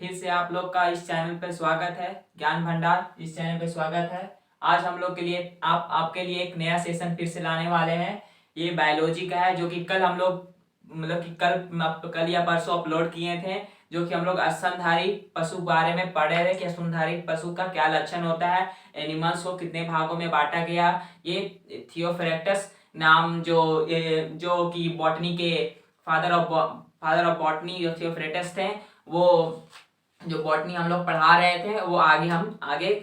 फिर से आप लोग का इस चैनल पे स्वागत है। ज्ञान भंडार इस चैनल पे स्वागत है। आज हम लोग के लिए आपके लिए एक नया सेशन फिर से लाने वाले हैं। ये बायोलॉजी का है, जो कि कल हम लोग मतलब कि कल या परसों अपलोड किए थे। जो कि हम लोग स्तनधारी पशु के बारे में पढ़ रहे थे कि स्तनधारी पशु का क्या लक्षण होता है, एनिमल्स को कितने भागों में बांटा गया। ये थियोफ्रैक्टस नाम जो कि बॉटनी के फादर ऑफ बॉटनी जो थियोफ्रैक्टस थे, वो जो बॉटनी हम लोग पढ़ा रहे थे वो हम आगे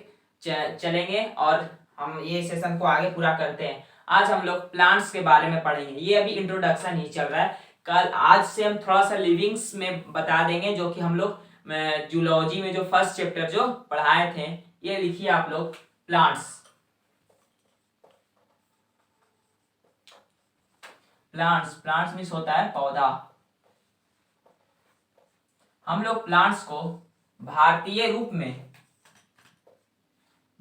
चलेंगे और हम ये सेशन को आगे पूरा करते हैं। आज हम लोग प्लांट्स के बारे में पढ़ेंगे। ये अभी इंट्रोडक्शन ही चल रहा है। कल आज से हम थोड़ा सा लिविंग्स में बता देंगे, जो कि हम लोग जूलॉजी में जो फर्स्ट चैप्टर जो पढ़ाए थे। ये लिखिए आप लोग, प्लांट्स। प्लांट्स मीन्स होता है पौधा। हम लोग प्लांट्स को भारतीय रूप में,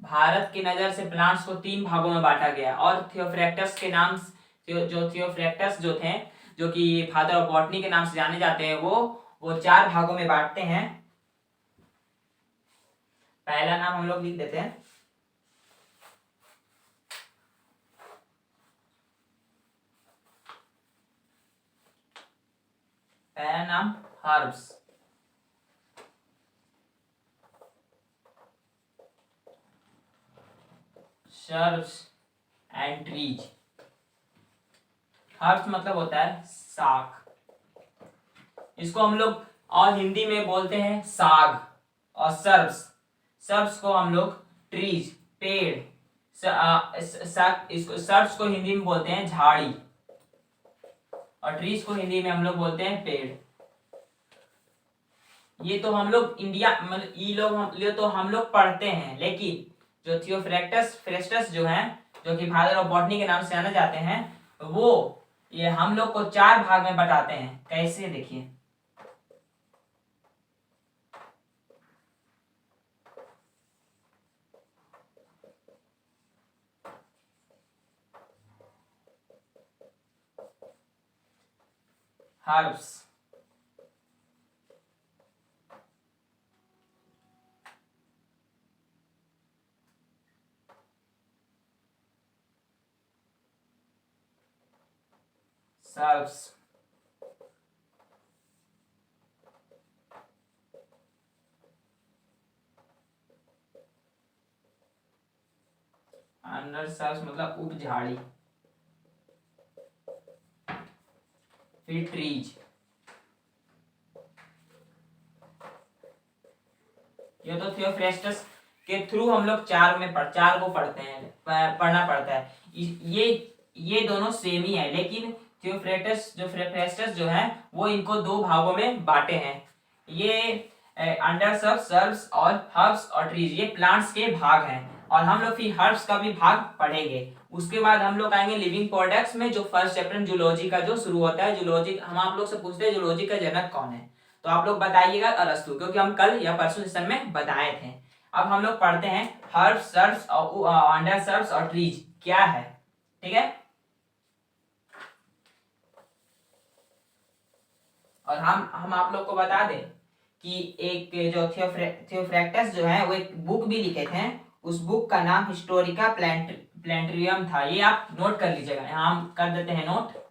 भारत की नजर से प्लांट्स को 3 भागों में बांटा गया और थियोफ्रैक्टस के नाम जो थियोफ्रैक्टस जो थे, जो कि फादर ऑफ बॉटनी के नाम से जाने जाते हैं, वो 4 भागों में बांटते हैं। पहला नाम हम लोग लिख देते हैं, पहला नाम herbs. Shrubs and trees. Herbs मतलब होता है साग। इसको हम लोग और हिंदी में बोलते हैं साग। और सर्ब्स को हम लोग ट्रीज, पेड़। इसको सर्ब्स को हिंदी में बोलते हैं झाड़ी और ट्रीज को हिंदी में हम लोग बोलते हैं पेड़। ये तो हम लोग इंडिया मतलब ये तो हम लोग पढ़ते हैं, लेकिन जो थियोफ्रैक्टस जो हैं, जो कि फादर ऑफ बॉटनी के नाम से जाने जाते हैं, वो ये हम लोग को 4 भाग में बताते हैं। कैसे, देखिए। हर्ब्स, सर्ब्स, अंडर सर्ब्स मतलब उप झाड़ी, फिर ट्रीज। ये तो थियोफ्रैक्टस के थ्रू हम लोग 4 को पढ़ते हैं, पढ़ना पड़ता है। ये दोनों सेम ही है, लेकिन थियोफ्रैक्टस जो है वो इनको 2 भागों में बांटे हैं। ये अंडर सर्ब्स और हर्ब्स और ट्रीज, ये प्लांट्स के भाग हैं। और हम लोग फिर हर्ब्स का भी भाग पढ़ेंगे। उसके बाद हम लोग आएंगे लिविंग प्रोडक्ट्स में, जो फर्स्ट चैप्टर जूलॉजी का जो शुरू होता है। जूलॉजी, हम आप लोग से पूछते हैं जूलॉजी का जनक कौन है, तो आप लोग बताइएगा अरस्तु, क्योंकि हम कल या परसों सेशन में बताए थे। अब हम लोग पढ़ते हैं हर्ब्स, सर्ब्स और अंडर सर्ब्स और ट्रीज क्या है। ठीक है। और हम आप लोग को बता दें कि एक जो थियोफ्रैक्टस जो है वो एक बुक भी लिखे थे। उस बुक का नाम हिस्टोरिका प्लांटेरियम था। ये आप नोट कर लीजिएगा, यहाँ हम कर देते हैं नोट।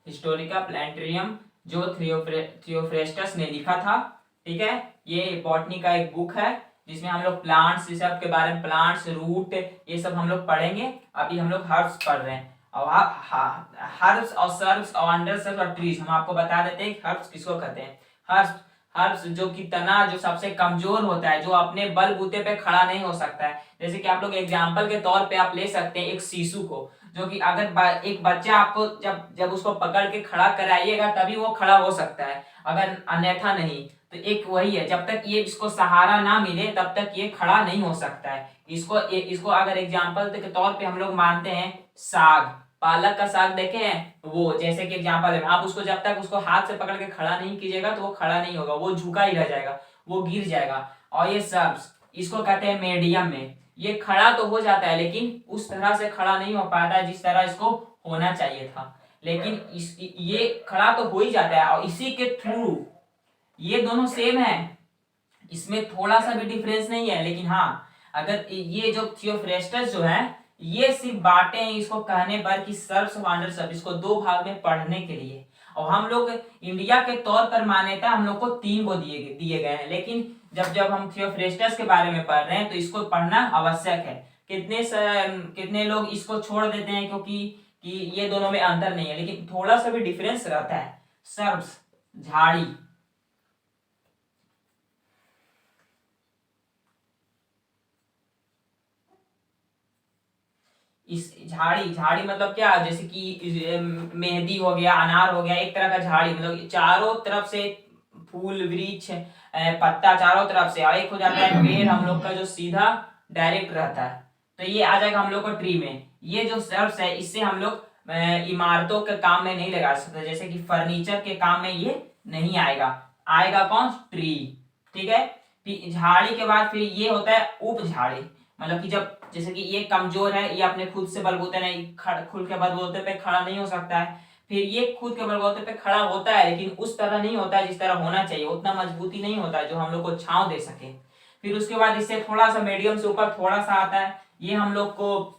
हिस्टोरिका प्लांटेरियम जो थियोफ्रैक्टस ने लिखा था। ठीक है। ये बॉटनी का एक बुक है, जिसमें हम लोग प्लांट्स, सब के बारे में, प्लांट्स, रूट, ये सब हम लोग पढ़ेंगे। अभी हम लोग हर्ब्स पढ़ रहे हैं। और हर्ब्स और सर्ब्स और अंडर सर्ब्स और ट्रीज, हम आपको बता देते हैं कि हर्ब्स किसको कहते हैं। हर्ब्स जो कि तना जो सबसे कमजोर होता है, जो अपने बलबूते पे खड़ा नहीं हो सकता है। जैसे कि आप लोग एग्जाम्पल के तौर पे आप ले सकते हैं एक शिशु को, जो कि अगर एक बच्चा आपको जब उसको पकड़ के खड़ा कराइएगा तभी वो खड़ा हो सकता है, अगर अन्यथा नहीं। तो एक वही है, जब तक ये इसको सहारा ना मिले तब तक ये खड़ा नहीं हो सकता है। इसको अगर एग्जाम्पल के तौर पे हम लोग मानते हैं, साग, पालक का साग देखे हैं, वो जैसे कि एग्जाम्पल है, आप उसको जब तक उसको हाथ से पकड़ के खड़ा नहीं कीजिएगा तो वो खड़ा नहीं होगा, वो झुका ही रह जाएगा, वो गिर जाएगा। और ये सब्स, इसको कहते हैं मीडियम में, ये खड़ा तो हो जाता है लेकिन उस तरह से खड़ा नहीं हो पाता है जिस तरह इसको होना चाहिए था। लेकिन ये खड़ा तो हो ही जाता है, और इसी के थ्रू ये दोनों सेम है, इसमें थोड़ा सा भी डिफरेंस नहीं है। लेकिन हाँ, अगर ये जो थियोफ्रेस्टस जो है, ये सिर्फ बांटे हैं इसको कहने पर कि सर्ब्स और अंडरसर्ब्स, इसको दो भाग में पढ़ने के लिए। और हम लोग इंडिया के तौर पर मान्यता हम लोग को 3 को दिए गए हैं, लेकिन जब जब हम थियोफ्रेस्टस के बारे में पढ़ रहे हैं तो इसको पढ़ना आवश्यक है। कितने लोग इसको छोड़ देते हैं क्योंकि कि ये दोनों में अंतर नहीं है, लेकिन थोड़ा सा भी डिफरेंस रहता है। सर्ब्स झाड़ी, इस झाड़ी, झाड़ी मतलब क्या, जैसे कि मेहंदी हो गया, अनार हो गया, एक तरह का झाड़ी, मतलब चारों तरफ से फूल वृक्ष पत्ता चारों तरफ से, और एक हो जाता है पेड़ हम लोग का जो सीधा डायरेक्ट रहता है, तो ये आ जाएगा हम लोग को ट्री में। ये जो सर्ब्स है इससे हम लोग इमारतों के काम में नहीं लगा सकते, जैसे कि फर्नीचर के काम में ये नहीं आएगा। आएगा कौन, ट्री, ठीक है। फिर झाड़ी के बाद फिर ये होता है उप झाड़ी, मतलब कि जब जैसे कि ये कमजोर है, ये अपने खुद से बलबूते नहीं खुद के बलबूते पे खड़ा नहीं हो सकता है, फिर ये खुद के बलबूते पे खड़ा होता है लेकिन उस तरह नहीं होता है जिस तरह होना चाहिए, उतना मजबूती नहीं होता है जो हम लोग को छांव दे सके। फिर उसके बाद इससे थोड़ा सा मीडियम से ऊपर थोड़ा सा आता है, ये हम लोग को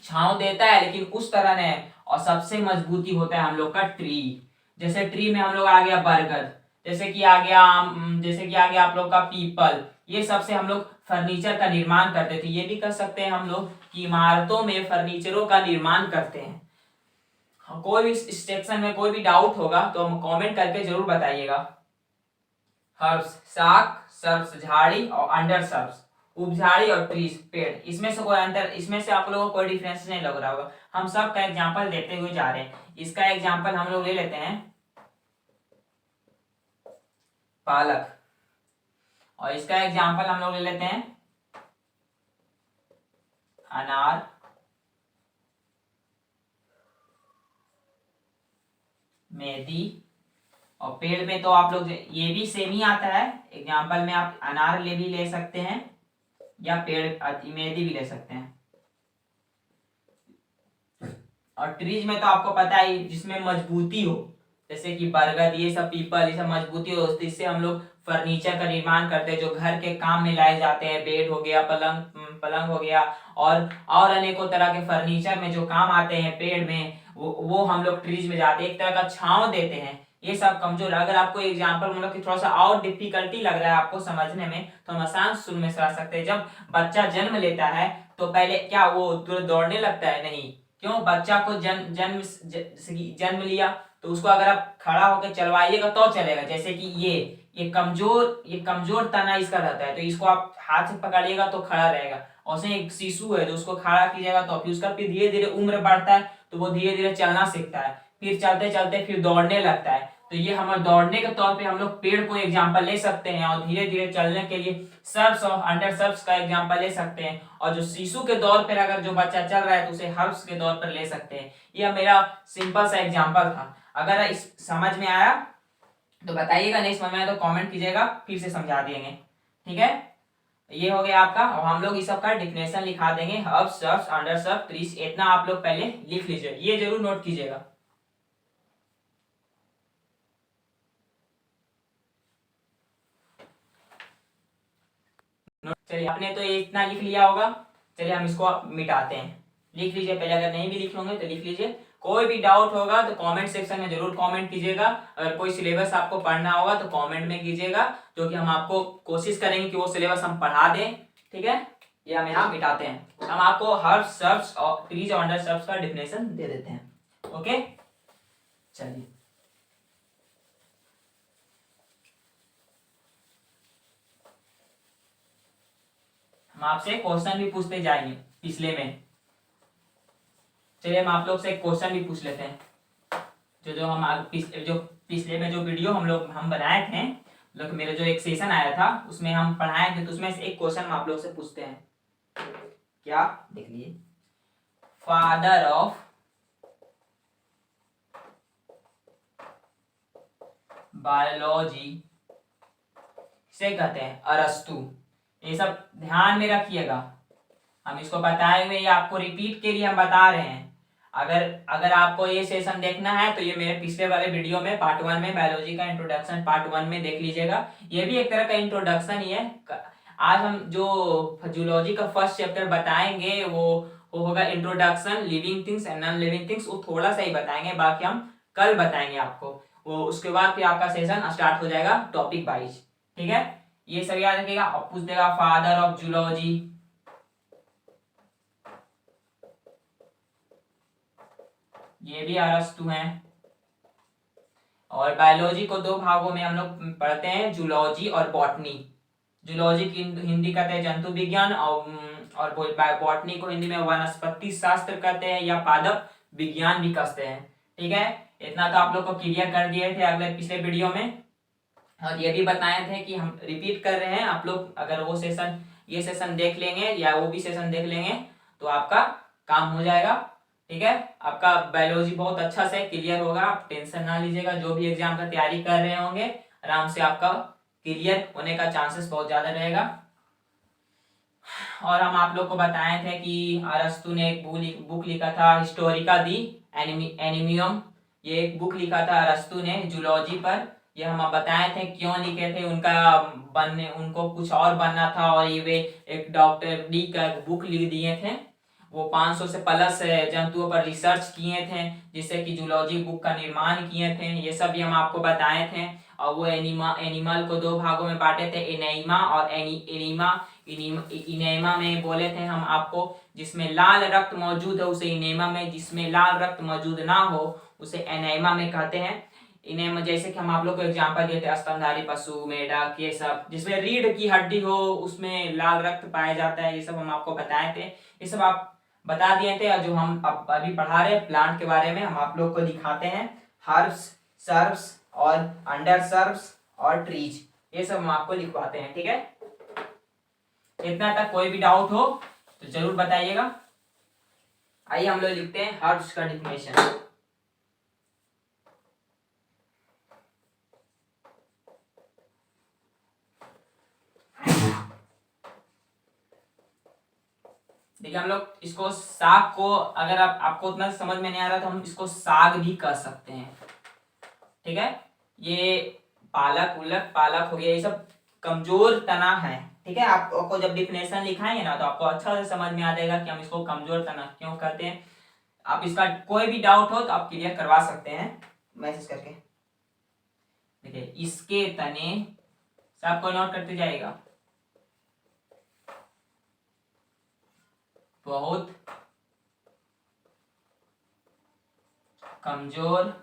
छांव देता है लेकिन उस तरह नहीं, और सबसे मजबूती होता है हम लोग का ट्री। जैसे ट्री में हम लोग आ गया बरगद, जैसे कि आ गया आम, जैसे कि आ गया आप लोग का पीपल, ये सबसे हम लोग फर्नीचर का निर्माण करते थे। ये भी कर सकते हैं हम लोग कि इमारतों में फर्नीचरों का निर्माण करते हैं। कोई भी इस सेक्शन में कोई भी डाउट होगा तो हम कमेंट करके जरूर बताइएगा। हर्ब्स साग, सर्ब्स झाड़ी, और अंडर सर्ब्स उपझाड़ी, और ट्रीज पेड़, इसमें से कोई अंतर, इसमें से आप लोगों को कोई डिफरेंस नहीं लग रहा होगा। हम सब का एग्जांपल देते हुए जा रहे हैं। इसका एग्जांपल हम लोग ले लेते हैं पालक, और इसका एग्जांपल हम लोग ले लेते हैं अनार, मेहंदी, और पेड़ में तो आप लोग ये भी सेम ही आता है। एग्जांपल में आप अनार भी ले सकते हैं या पेड़ मेहंदी भी ले सकते हैं। और ट्रीज में तो आपको पता है जिसमें मजबूती हो, जैसे कि बरगद, ये सब पीपल, ये सब मजबूती हो, इससे हम लोग फर्नीचर का निर्माण करते हैं जो घर के काम में लाए जाते हैं। बेड हो गया, पलंग हो गया, और अनेकों तरह के फर्नीचर में जो काम आते हैं पेड़ में, वो हम लोग ट्रीज में जाते हैं, एक तरह का छांव देते हैं। ये सब कमजोर, अगर आपको एग्जाम्पल मतलब कि थोड़ा सा और डिफिकल्टी लग रहा है आपको समझने में तो हम आसान शुरू में समझ सकते हैं। जब बच्चा जन्म लेता है तो पहले क्या वो दौड़ने लगता है? नहीं। क्यों? बच्चा को जन्म लिया तो उसको अगर आप खड़ा होकर चलवाइएगा तो चलेगा। जैसे कि ये कमजोर तना इसका रहता है, तो इसको आप हाथ से पकड़िएगा तो खड़ा रहेगा। और उसमें एक शिशु है जो उसको खड़ा कीजिएगा तो फिर उसका फिर धीरे धीरे उम्र बढ़ता है तो वो धीरे धीरे चलना सीखता है, फिर चलते चलते फिर दौड़ने लगता है। तो ये हमारे दौड़ने के तौर पे हम लोग पेड़ को एग्जाम्पल ले सकते हैं, और धीरे धीरे चलने के लिए सर्ब्स और अंडर सर्ब्स का एग्जाम्पल ले सकते हैं। और जो शिशु के दौर पर अगर जो बच्चा चल रहा है तो उसे हर्ब्स के दौर पर ले सकते हैं। यह मेरा सिंपल सा एग्जाम्पल था। अगर इस समझ में आया तो बताइएगा, नहीं समझ में आया तो कमेंट कीजिएगा, फिर से समझा देंगे। ठीक है, ये हो गया आपका। और हम लोग इस सब का डिफिनेशन लिखा देंगे, herbs, shrubs, under shrubs, trees, इतना आप लोग पहले लिख लीजिए, ये जरूर नोट कीजिएगा। चलिए, आपने तो ये इतना लिख लिया होगा। चलिए हम इसको मिटाते हैं। लिख लीजिए पहले, अगर नहीं भी लिख लोगे तो लिख लीजिए। कोई भी डाउट होगा तो कमेंट सेक्शन में जरूर कमेंट कीजिएगा। अगर कोई सिलेबस आपको पढ़ना होगा तो कमेंट में कीजिएगा, जो कि हम आपको कोशिश करेंगे कि वो सिलेबस हम पढ़ा दें। ठीक है, ये हम यहाँ मिटाते हैं। हम आपको हर्ब्स, सर्ब्स और ट्रीज और अंडर सर्ब्स का डिफिनेशन दे देते हैं। ओके, चलिए हम आपसे क्वेश्चन भी पूछते जाएंगे पिछले में। चलिए हम आप लोग से एक क्वेश्चन भी पूछ लेते हैं। जो पिछले में जो वीडियो हम बनाए थे लोग मेरे जो एक सेशन आया था उसमें हम पढ़ाए थे, तो उसमें से एक क्वेश्चन हम आप लोग से पूछते हैं। क्या, देख लिए, फादर ऑफ बायोलॉजी किसे कहते हैं? अरस्तु। ये सब ध्यान में रखिएगा, हम इसको बताए हुए, ये आपको रिपीट के लिए हम बता रहे हैं। अगर अगर आपको ये सेशन देखना है तो ये मेरे पिछले वाले वीडियो में पार्ट 1 में बायोलॉजी का इंट्रोडक्शन पार्ट 1 में देख लीजिएगा। ये भी एक तरह का इंट्रोडक्शन ही है। आज हम जो जूलॉजी का फर्स्ट चैप्टर बताएंगे वो होगा introduction, living things and non living things. वो थोड़ा सा ही बताएंगे, बाकी हम कल बताएंगे आपको। वो उसके बाद फिर आपका सेशन स्टार्ट हो जाएगा टॉपिक वाइज। ठीक है, ये सब याद रखिएगा। अब पूछ देगा फादर ऑफ जूलॉजी, ये भी अरस्तु हैं। और बायोलॉजी को दो भागों में हम लोग पढ़ते हैं, जूलॉजी और बॉटनी। जूलॉजी की हिंदी कहते हैं जंतु विज्ञान, और बॉटनी को हिंदी में वनस्पति शास्त्र कहते हैं या पादप विज्ञान भी कहते हैं। ठीक है, इतना तो आप लोग को क्लियर कर दिए थे अगले पिछले वीडियो में। और ये भी बताए थे कि हम रिपीट कर रहे हैं, आप लोग अगर वो सेशन, ये सेशन देख लेंगे या वो भी सेशन देख लेंगे तो आपका काम हो जाएगा। ठीक है, आपका बायोलॉजी बहुत अच्छा से क्लियर होगा, आप टेंशन ना लीजिएगा। जो भी एग्जाम का तैयारी कर रहे होंगे आराम से आपका क्लियर होने का चांसेस बहुत ज्यादा रहेगा। और हम आप लोग को बताए थे कि अरस्तु ने एक बुक लिखा था, हिस्टोरिका दी एनिमियम। ये एक बुक लिखा था अरस्तु ने जूलॉजी पर। ये हम बताए थे क्यों लिखे थे, उनको कुछ और बनना था, और ये वे एक डॉक्टर डी का बुक लिख दिए थे। वो 500 से प्लस जंतुओं पर रिसर्च किए थे, जिससे कि जूलॉजी बुक का निर्माण किए थे। ये सब भी हम आपको बताए थे। और वो एनिमल को दो भागों में बांटे थे, एनेमा और एनिमा। इनेमा में बोले थे हम आपको, जिसमें लाल रक्त मौजूद है उसे इनेमा में, जिसमें लाल रक्त मौजूद ना हो उसे एनेमा में कहते हैं। इनेमा जैसे कि हम आप लोग को एग्जांपल दिए थे, स्तनधारी पशु, मेढक, ये सब जिसमें रीढ़ की हड्डी हो उसमें लाल रक्त पाया जाता है। ये सब हम आपको बताए थे, ये सब आप बता दिए थे। और जो हम अब अभी पढ़ा रहे हैं प्लांट के बारे में, हम आप लोग को दिखाते हैं हर्ब्स, सर्ब्स और अंडर सर्ब्स और ट्रीज, ये सब हम आपको लिखवाते हैं। ठीक है, इतना तक कोई भी डाउट हो तो जरूर बताइएगा। आइए हम लोग लिखते हैं हर्ब्स का डिफिनेशन। देखिए, हम लोग इसको साग को, अगर आपको उतना समझ में नहीं आ रहा तो हम इसको साग भी कह सकते हैं। ठीक है, ये पालक हो गया, ये सब कमजोर तना है। ठीक है, आपको जब डिफिनेशन लिखाएंगे ना तो आपको अच्छा से समझ में आ जाएगा कि हम इसको कमजोर तना क्यों कहते हैं। आप इसका कोई भी डाउट हो तो आप क्लियर करवा सकते हैं मैसेज करके। देखिए, इसके तने सबको नोट करते जाएगा, बहुत कमजोर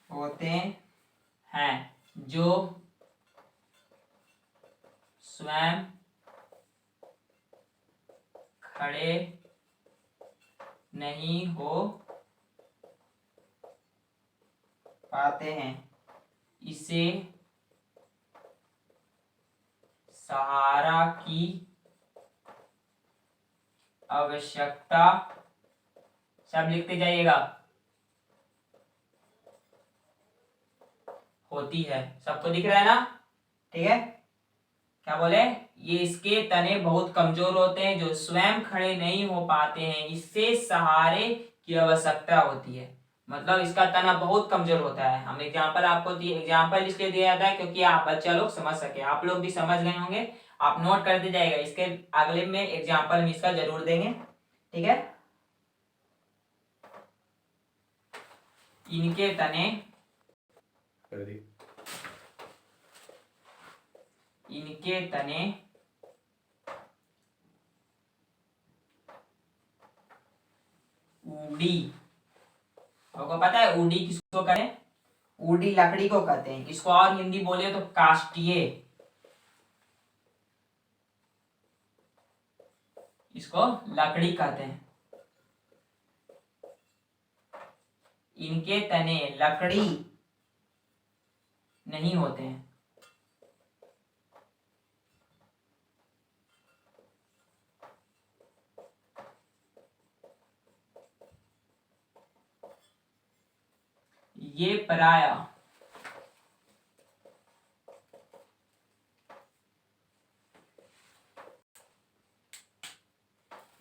होते हैं, जो स्वयं खड़े नहीं हो पाते हैं, इसे सहारा की आवश्यकता, सब लिखते जाइएगा, होती है। सबको दिख रहा है ना? ठीक है, क्या बोले, ये इसके तने बहुत कमजोर होते हैं जो स्वयं खड़े नहीं हो पाते हैं, इससे सहारे की आवश्यकता होती है। मतलब इसका तना बहुत कमजोर होता है। हम एग्जांपल आपको दिए, एग्जांपल इसलिए दिया जाता है क्योंकि आप बच्चा लोग समझ सके, आप लोग भी समझ गए होंगे, आप नोट करते जाएगा। इसके अगले में एग्जांपल में इसका जरूर देंगे। ठीक है, इनके तने ऊडी, आपको पता है ऊडी किसको कहते हैं? ऊडी लकड़ी को कहते हैं। इसको और हिंदी बोले तो काष्ठीय, इसको लकड़ी कहते हैं। इनके तने लकड़ी नहीं होते हैं। ये प्रायः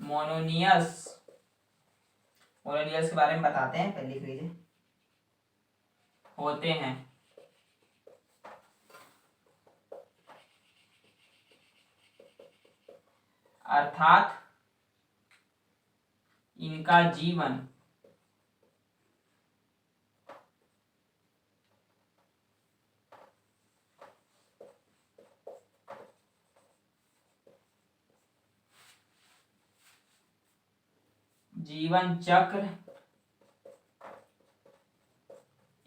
मोनोनियस के बारे में बताते हैं, पहले लिख लीजिए, होते हैं। अर्थात इनका जीवन जीवन चक्र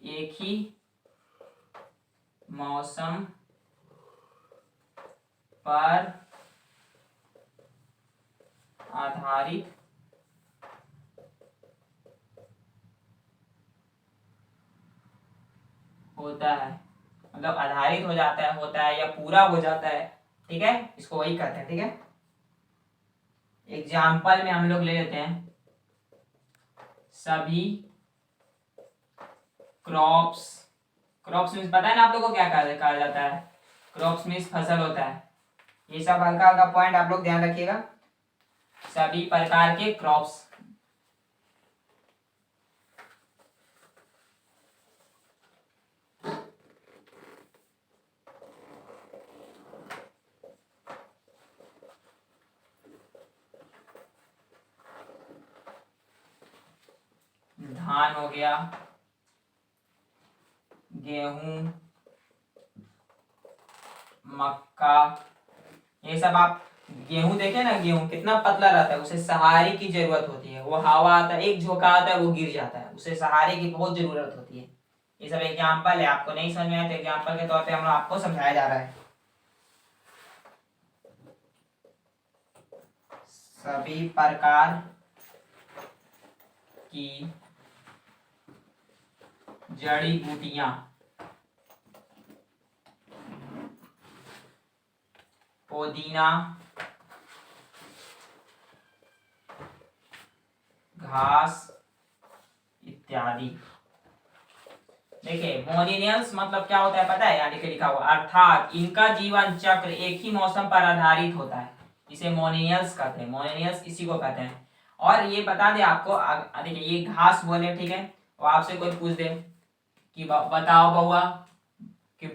एक ही मौसम पर आधारित होता है, मतलब आधारित हो जाता है, होता है या पूरा हो जाता है, ठीक है, इसको वही कहते हैं। ठीक है, एग्जाम्पल में हम लोग ले लेते हैं सभी क्रॉप्स। क्रॉप्स मीन्स पता है ना आप लोगों को क्या कहा जाता है? क्रॉप्स मीन्स फसल होता है। ये सब हल्का हल्का पॉइंट आप लोग ध्यान रखिएगा। सभी प्रकार के क्रॉप्स, धान हो गया, गेहूं, मक्का, ये सब आप गेहूं देखे ना, गेहूं कितना पतला रहता है, उसे सहारे की जरूरत होती है। वो हवा आता है, एक झोंका आता है, वो गिर जाता है, उसे सहारे की बहुत जरूरत होती है। ये सब एग्जाम्पल है, आपको नहीं समझ में आया तो एग्जाम्पल के तौर पे हम आपको समझाया जा रहा है। सभी प्रकार की जड़ी बूटियां, पुदीना, घास इत्यादि। देखिए मोनिनियल्स मतलब क्या होता है पता है? यहाँ लिखा हुआ, अर्थात इनका जीवन चक्र एक ही मौसम पर आधारित होता है, इसे मोनिनियल्स कहते हैं। मोनिनियल्स इसी को कहते हैं। और ये बता दे आपको, देखिए ये घास बोले, ठीक है, और आपसे कोई पूछ दे कि बताओ बहुआ कि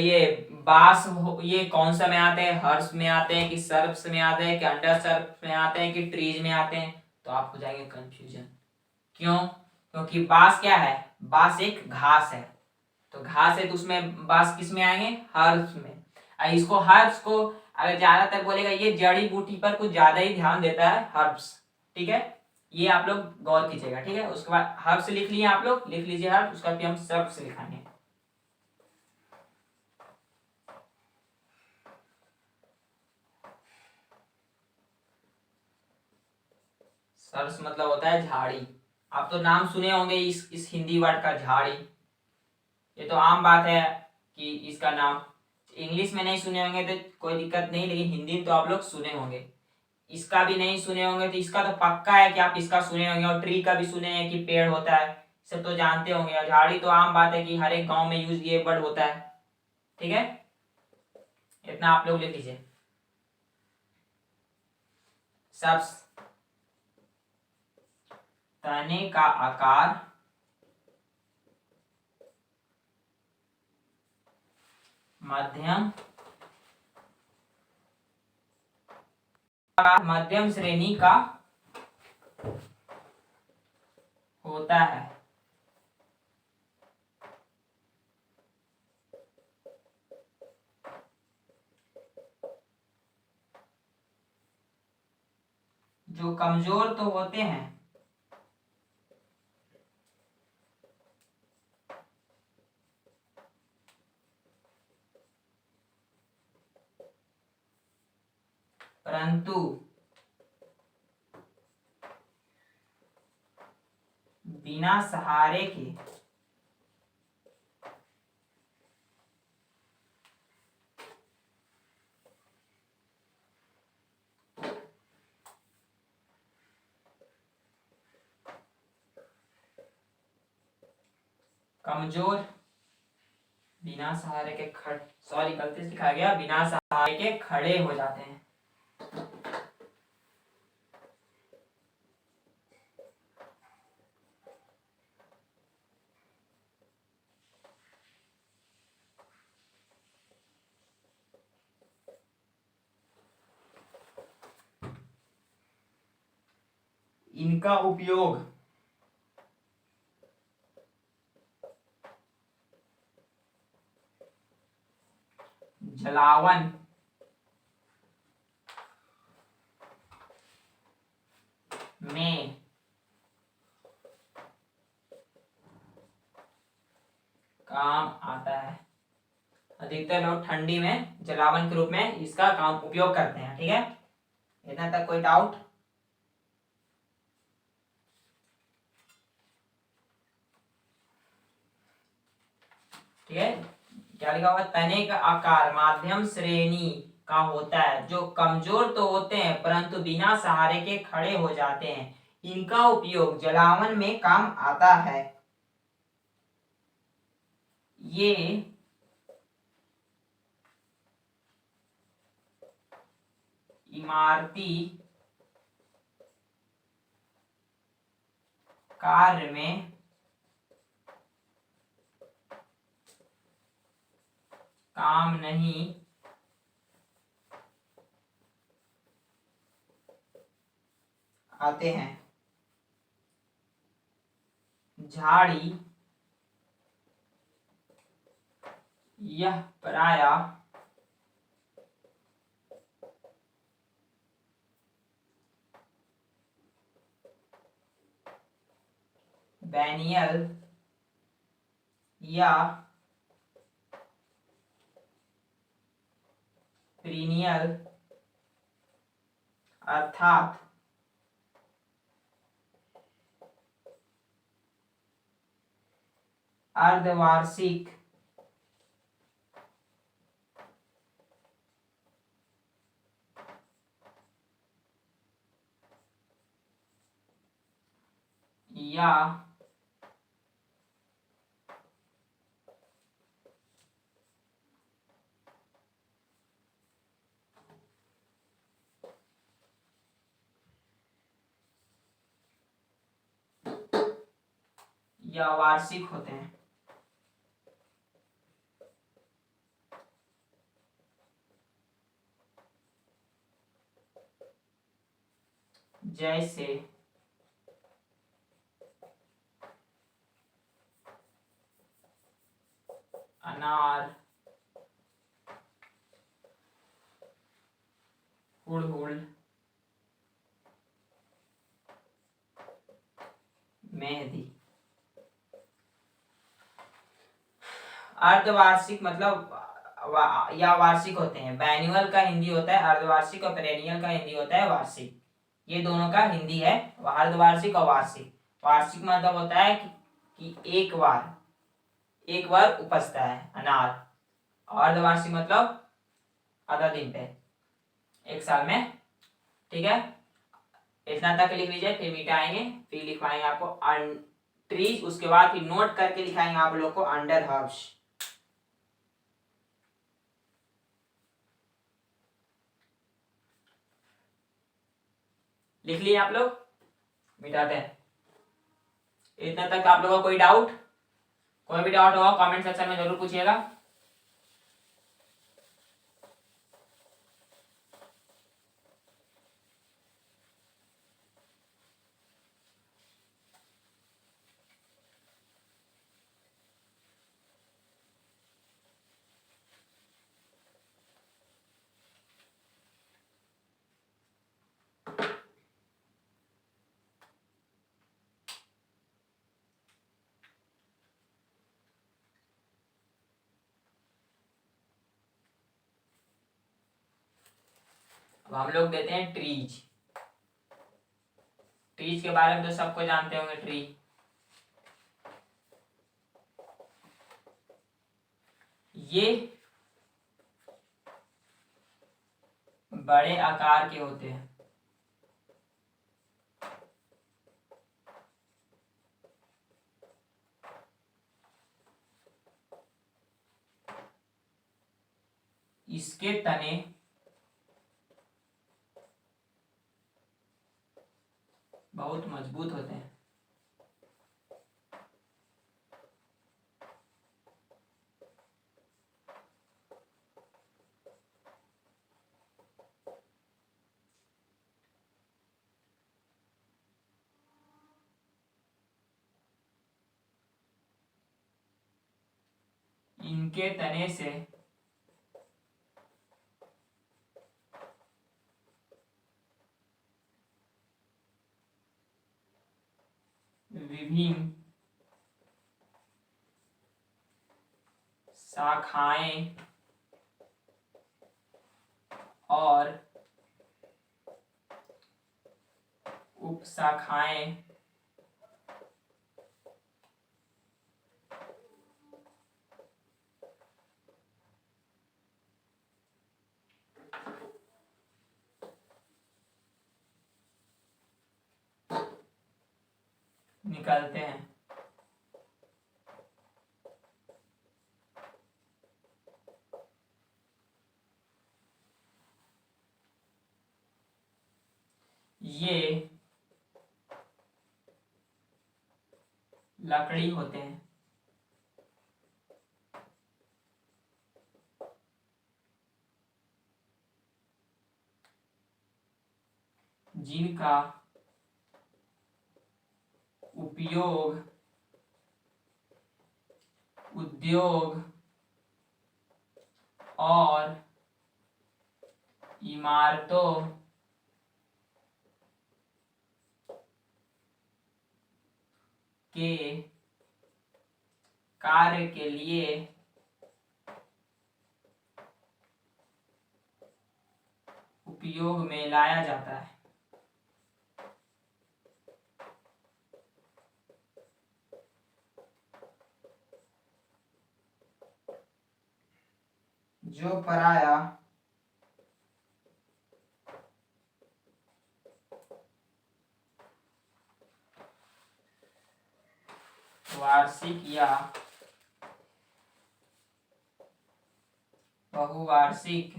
ये बांस ये कौन सा में आते हैं? हर्ष में आते हैं कि सर्प्स में आते हैं कि अंडर सर्प में आते हैं कि ट्रीज में आते हैं? तो आप हो जाएंगे कंफ्यूजन। क्यों? क्योंकि बांस क्या है? बांस एक घास है, तो घास है तो उसमें बांस किस में आएंगे? हर्ष में। इसको हर्ष को अगर ज्यादातर बोलेगा, ये जड़ी बूटी पर कुछ ज्यादा ही ध्यान देता है हर्ब्स, ठीक है, ये आप लोग गौर कीजिएगा। ठीक है, उसके बाद हर्ब्स लिख लिए आप लोग, लिख लीजिए हर्ब्स, उसका फिर हम सर्ब्स लिखाएंगे। सर्ब्स मतलब होता है झाड़ी। आप तो नाम सुने होंगे इस हिंदी वर्ड का, झाड़ी। ये तो आम बात है कि इसका नाम इंग्लिश में नहीं सुने होंगे तो कोई दिक्कत नहीं, लेकिन हिंदी में तो आप लोग सुने होंगे। इसका भी नहीं सुने होंगे तो इसका तो पक्का है कि आप इसका सुने होंगे, और ट्री का भी सुने हैं कि पेड़ होता है, सब तो जानते होंगे। और झाड़ी तो आम बात है कि हर एक गांव में यूज ये वर्ड होता है। ठीक है, इतना आप लोग लिख लीजिए। सब तने का आकार मध्यम श्रेणी का होता है। जो कमजोर तो होते हैं, परंतु बिना सहारे के कमजोर, बिना सहारे के सॉरी गलती से लिखा गया, बिना सहारे के खड़े हो जाते हैं। इनका उपयोग जलावन में काम आता है। अधिकतर लोग ठंडी में जलावन के रूप में इसका काम उपयोग करते हैं। ठीक है, इतना तक कोई डाउट? ठीक है, क्या लिखा हुआ? तने का आकार माध्यम श्रेणी का होता है, जो कमजोर तो होते हैं परंतु बिना सहारे के खड़े हो जाते हैं। इनका उपयोग जलावन में काम आता है। ये इमारती कार्य में काम नहीं आते हैं। झाड़ी यह प्रायः बैनियल या पीनियल अर्थात अर्धवार्षिक या वार्षिक होते हैं। जैसे अनार, गुड़हल, मेहंदी। अर्धवार्षिक मतलब या वार्षिक होते हैं। बैनुअल का हिंदी होता है अर्धवार्षिक और पेरेनियल का हिंदी होता है वार्षिक। ये दोनों का हिंदी है, अर्धवार्षिक और वार्षिक। वार्षिक मतलब होता है कि एक बार उपजता है अनार। अर्धवार्षिक मतलब आधा दिन पे, एक साल में। ठीक है, इतना तक लिख लीजिए, फिर मिटाएंगे, फिर लिखवाएंगे आपको ट्रीज। उसके बाद फिर नोट करके लिखाएंगे आप लोग को अंडर हर्ब्स। लिख लिए आप लोग? मिटाते हैं। इतना तक आप लोगों को कोई डाउट? कोई भी डाउट होगा कमेंट सेक्शन में जरूर पूछिएगा। अब हम लोग देते हैं ट्रीज। ट्रीज के बारे में तो सबको जानते होंगे। ट्री ये बड़े आकार के होते हैं। इसके तने बहुत मजबूत होते हैं। इनके तने से विभिन्न शाखाएं और उपशाखाएं निकलते हैं। ये लकड़ी होते हैं जिनका उपयोग उद्योग और इमारतों के कार्य के लिए उपयोग में लाया जाता है। जो पराया वार्षिक या बहुवार्षिक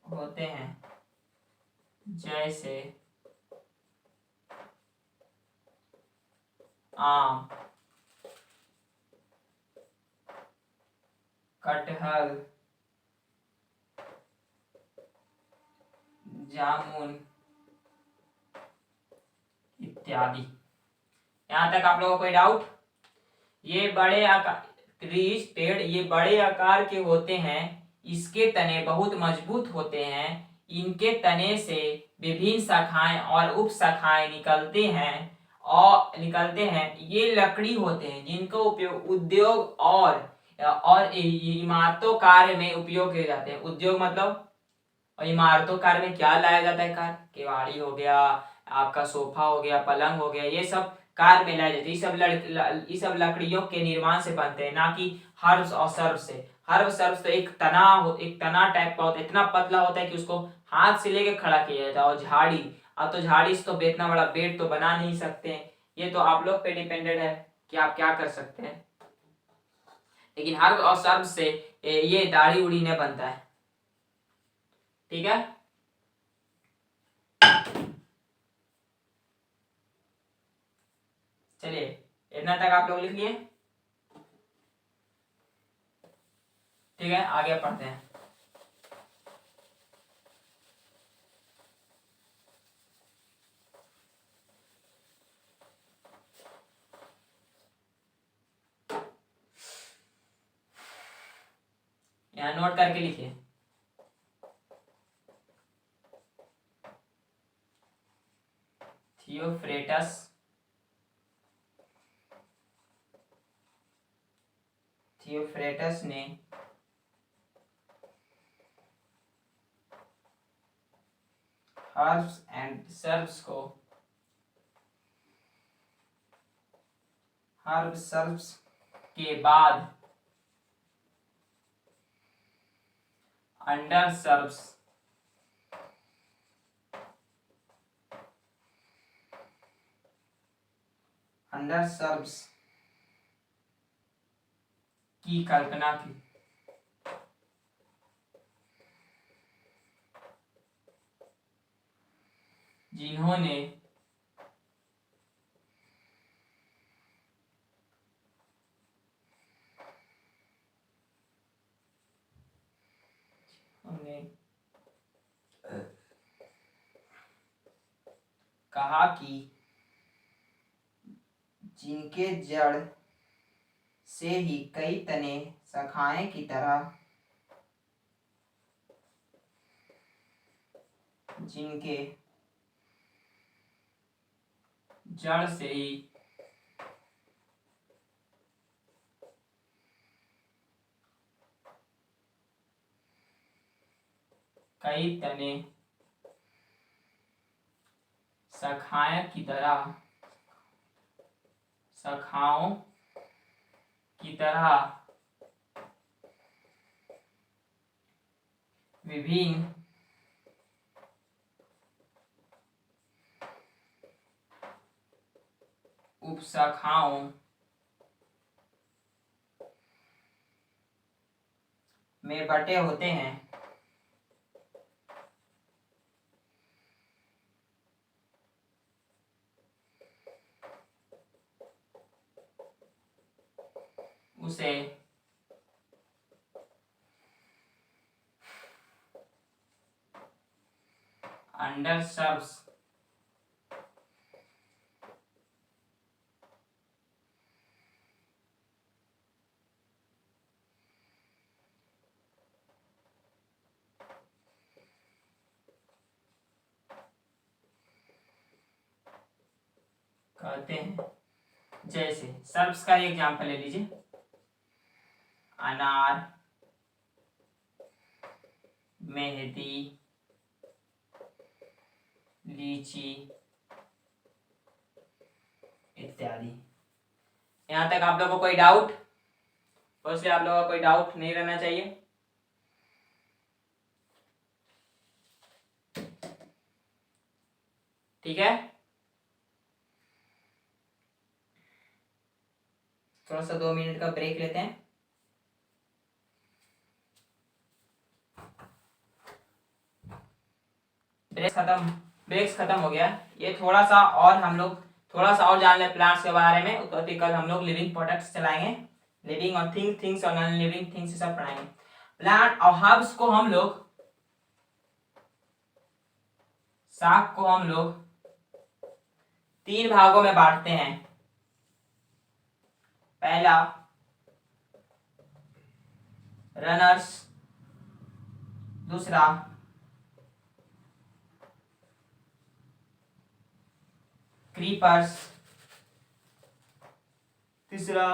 होते हैं, जैसे आम, कटहल, जामुन इत्यादि। यहां तक आप लोगों को कोई डाउट? ये बड़े आकार ये बड़े आकार के होते हैं। इसके तने बहुत मजबूत होते हैं। इनके तने से विभिन्न शाखाएं और उप शाखाएं निकलते हैं। ये लकड़ी होते हैं जिनका उपयोग उद्योग और इमारतों कार्य में उपयोग किए जाते हैं। उद्योग मतलब और इमारतों कार्य में क्या लाया जाता है? कार्य केवाड़ी हो गया, आपका सोफा हो गया, पलंग हो गया, ये सब कार्य में लाए जाते हैं। ये सब लकड़ियों के निर्माण से बनते हैं, ना कि हर्ष और सर्प से। हर्ष सर्प तो एक तना टाइप का होता है, इतना पतला होता है कि उसको हाथ से लेके खड़ा किया जाता है। और झाड़ी, अब तो झाड़ी से तो इतना बड़ा बेड तो बना नहीं सकते हैं। ये तो आप लोग पे डिपेंडेड है कि आप क्या कर सकते हैं। लेकिन हर्ष और सर्प से ये दाढ़ी उड़ी नहीं बनता है। ठीक है, चलिए इतना तक आप लोग लिख लिए। ठीक है, आगे पढ़ते हैं। यहाँ नोट करके लिखिए। थियोफ्रेटस ने हर्ब्स एंड सर्ब्स को हर्ब सर्ब्स के बाद अंडर सर्ब्स की कल्पना की। जिन्होंने कहा कि जिनके जड़ से ही कई तने शाखाएं की तरह, जिनके जड़ से ही कई तने शाखाओं की तरह विभिन्न उपशाखाओं में बटे होते हैं। उसे अंडर सर्ब्स कहते हैं। जैसे सर्ब्स का एग्जांपल ले लीजिए, अनार, मेहंदी, लीची इत्यादि। यहाँ तक आप लोगों को कोई डाउट? उससे आप लोगों को कोई डाउट नहीं रहना चाहिए। ठीक है, थोड़ा सा 2 मिनट का ब्रेक लेते हैं। ब्रेक्स खत्म हो गया। ये थोड़ा सा और हम लोग जान लें प्लांट्स के बारे में। तो कल हम लोग लिविंग प्रोडक्ट्स चलाएंगे, लिविंग और थिंग्स और नॉन लिविंग थिंग्स सब पढ़ाएंगे। प्लांट और हर्ब्स को हम लोग, शाक को हम लोग 3 भागों में बांटते हैं। पहला रनर्स, दूसरा क्रीपर्स, तीसरा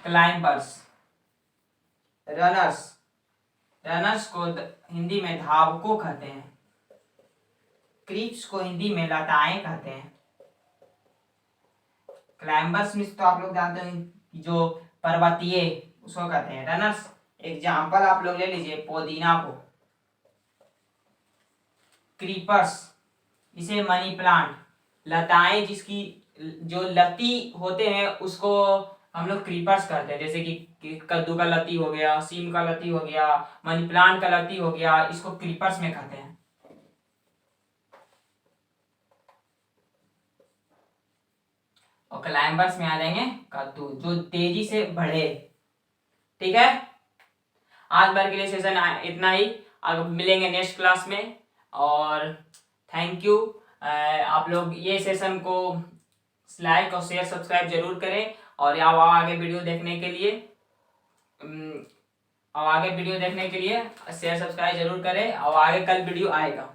क्लाइंबर्स। रनर्स को हिंदी में धावकों कहते हैं। क्रीप्स को हिंदी में लताएं कहते हैं। क्लाइंबर्स में तो आप लोग जानते हैं कि जो पर्वतीय, उसको कहते हैं रनर्स। एग्जाम्पल आप लोग ले लीजिए पुदीना को। क्रीपर्स, इसे मनी प्लांट, लताएं जिसकी जो लती होते हैं उसको हम लोग क्रीपर्स कहते हैं। जैसे कि कद्दू का लती हो गया, सीम का लती हो गया, मनी प्लांट का लती हो गया, इसको क्रीपर्स में कहते हैं। और क्लाइंबर्स में आ जाएंगे कद्दू, जो तेजी से बढ़े। ठीक है, आज भर के लिए सेशन इतना ही। अब मिलेंगे नेक्स्ट क्लास में। और थैंक यू। आप लोग ये सेशन को लाइक और शेयर सब्सक्राइब जरूर करें। और आगे वीडियो देखने के लिए शेयर सब्सक्राइब जरूर करें। और आगे कल वीडियो आएगा।